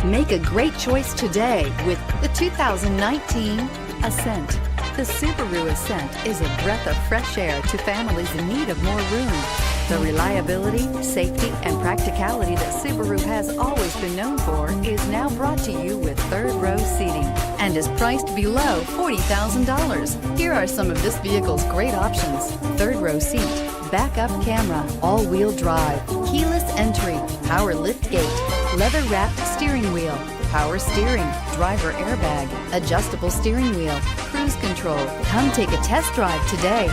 Make a great choice today with the 2019 Ascent. The Subaru Ascent is a breath of fresh air to families in need of more room. The reliability, safety, and practicality that Subaru has always been known for is now brought to you with third-row seating and is priced below $40,000. Here are some of this vehicle's great options: third-row seat, backup camera, all-wheel drive, keyless entry, power liftgate, leather-wrapped steering wheel, power steering, driver airbag, adjustable steering wheel, cruise control. Come take a test drive today.